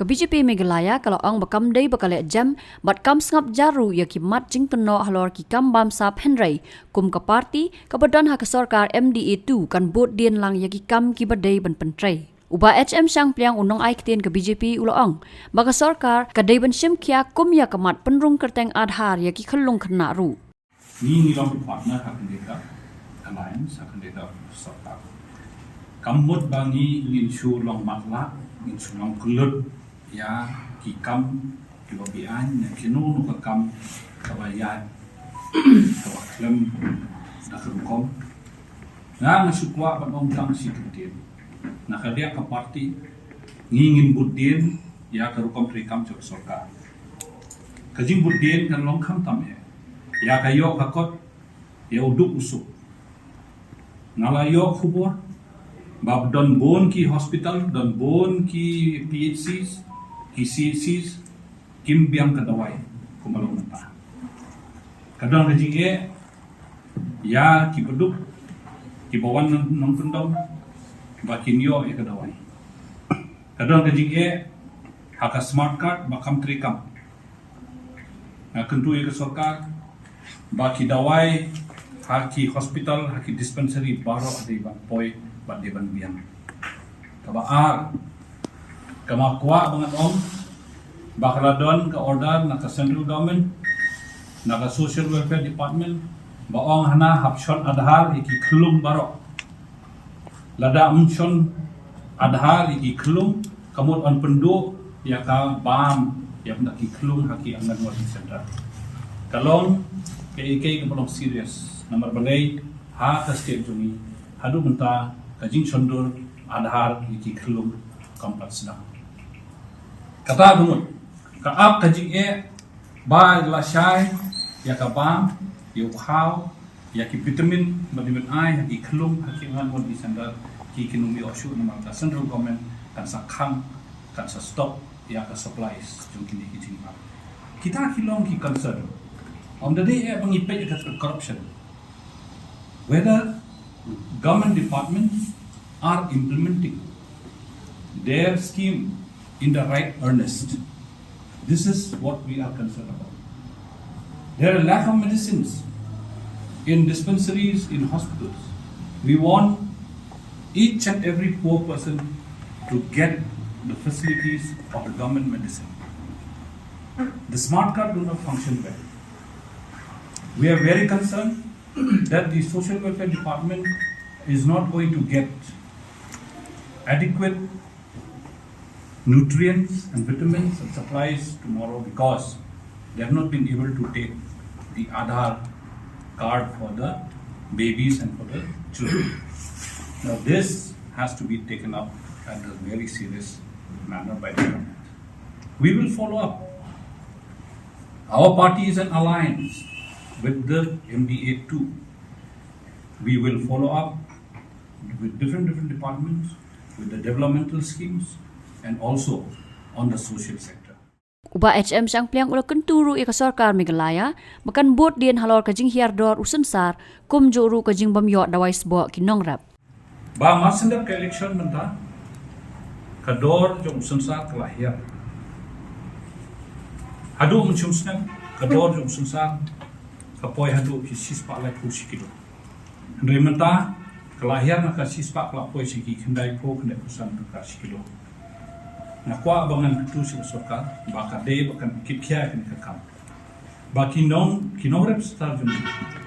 ke BJP Meghalaya kalau ang bakam day bakale jam bat kam sngap jaru ya ki mat jing peno halor ki kam bam sap henry kum ka parti ka badan ha ka sarkar MDA2 kan bot dien lang ya ki kam ki badai ban pentrai uba HM sang pliang unong ai ktien ke BJP uloong baka sarkar ka day ban sim kya kum ya kamat pynrung kyrteng Aadhar ya ki khyllung khynnah ru ni long partner akan data alliance akan data sarkar kamut bangi Ngin Shillong Mail Ngin Shillong Mail ya kikam kibabian ya kinu nuka kam kabayan kawaklem nakumkom na nasukwa panong tang sikutin nakadia ka party ngingin budin ya karukom trikam chok sarkar kajing budin kan longkham tamye ya kayo kakot ya uduk usuk ngalayo khubor bab don bon ki hospital don bon ki PHCs ki CHCs kim biang ka dawai kumalong nata kadang kajing ya ki produk ki bawan nong kundom bakin yo ka dawai kadang kajing haka smart card bakam trikam na kentu ka sarkar baki dawai haki hospital haki dispensary baro ade ba poi bade ban biang kabaar kamakwa bangat om bakladon ka order na ka central government na ka social welfare department baong hana hapshon Aadhar iki khyllung baro lada umshon Aadhar iki khyllung kamut on penduk ya ka bam ya nak ki khyllung haki anganwadi center kalong ke kapalong serious nomor balai ha ka state jumi hadu menta kajing sondur Aadhar iki khyllung kompleks na kata dumut ka ap kajing ba lasai ya ka bam ya khau ya ki vitamin vitamin I haki khyllung haki anganwadi center ki kinumi oshu nomor ka central government kan sakhang kan sa stop ya ka supplies jung kini kijing ba kita kilong ki concern on the day bang ipe ka corruption whether government departments are implementing their scheme in the right earnest. This is what we are concerned about. There are lack of medicines in dispensaries, in hospitals. We want each and every poor person to get the facilities of the government medicine. The smart card do not function well. We are very concerned that the social welfare department is not going to get adequate nutrients and vitamins and supplies tomorrow because they have not been able to take the Aadhar card for the babies and for the children. Now this has to be taken up in a very serious manner by the government. We will follow up. Our party is an alliance with the MDA2. We will follow up with different departments, with the developmental schemes, and also on the social sector. Uba HM sang pliang ula kenturu ika sarkar Meghalaya makan bot dien halor kajing hiardor usensar kum joru kajing bamyo dawai sbo kinongrap. Ba masendap ke election menta kador jong usensar kelahir. Hadu mencumsnap kador jong usensar kapoi hadu kisis pak lai pusi kilo. Ndai menta kelahir nak kasis pak lapoi siki kendai po kendai pusan ka kilo. Nakwa abangan itu sila sarkar bakade bakan kipkya kan kakam bakinong kinorep star jum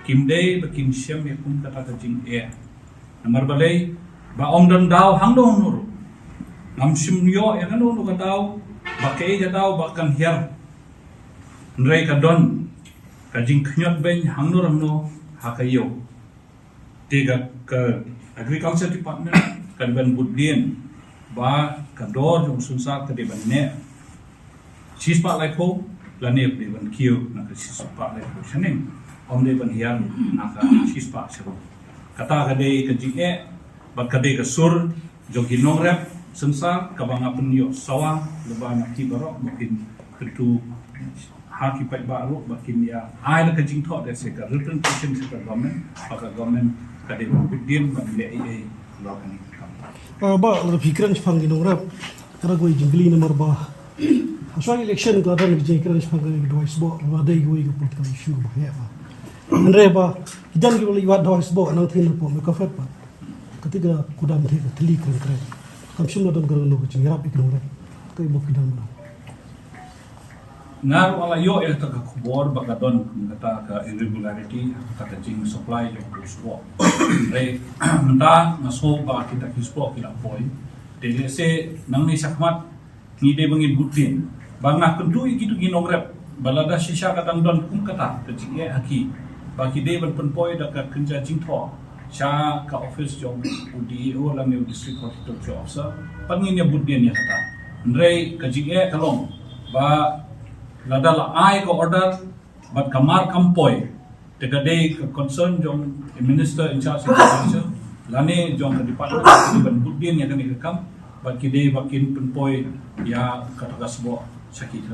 kimdei bakin syam yakum kata kajing namar balai ba omdan daw hangdong nuru nam simyo ya kan nuru kataw bakai jadaw bakan hiar nrei kadon kajing knyot ben hangnur amno hakayo tiga ke agriculture department kan ben budien ba kador jong sunsar ke deban ne sispa lai po lanep deban kiu na ke sispa lai po shaning om deban hian na ka sispa sero kata kade ke jing ba kade ke sur jong hinong rep sunsar ka banga punyo sawa leba na ki baro makin ketu ha ki pai ba ro makin ya ai na ke jing tho de se ka representation se ka government kade ba bidin ba le ai lo kan ba la fikran phang gi nongrap kara goi jingli number ba Soal election itu ada negeri kerana sebagai dua sebab ada yang political issue bahaya. Mereka jangan kita lihat dua sebab nang tina po mereka fet pa. Ketika kudam teli keren. Kami semua dalam kerana nak cengarap ikan orang. Tapi bukan dalam. Ngaruh ala yo tak kubur bakadon kata ke irregularity kata jing supply yang kuspo. Re mentah masuk ba kita kuspo kita poi. Jadi se nang ni sakmat ngide bangin butin. Bangah kendui gitu ginong rep. Balada sisa katang don kum kata kecik haki. Bagi de ban penpoi da ka kerja jing tho. Sha ka office jong udi o lang ni district horticulture officer. Pangin ya budin ya kata. Ndrei kajik kalong ba ladala ai ko order but kamar kampoi tegade concern jong minister in charge of education lane jong department ban budin ya kami kam but kide bakin penpoi ya katagas bo sakit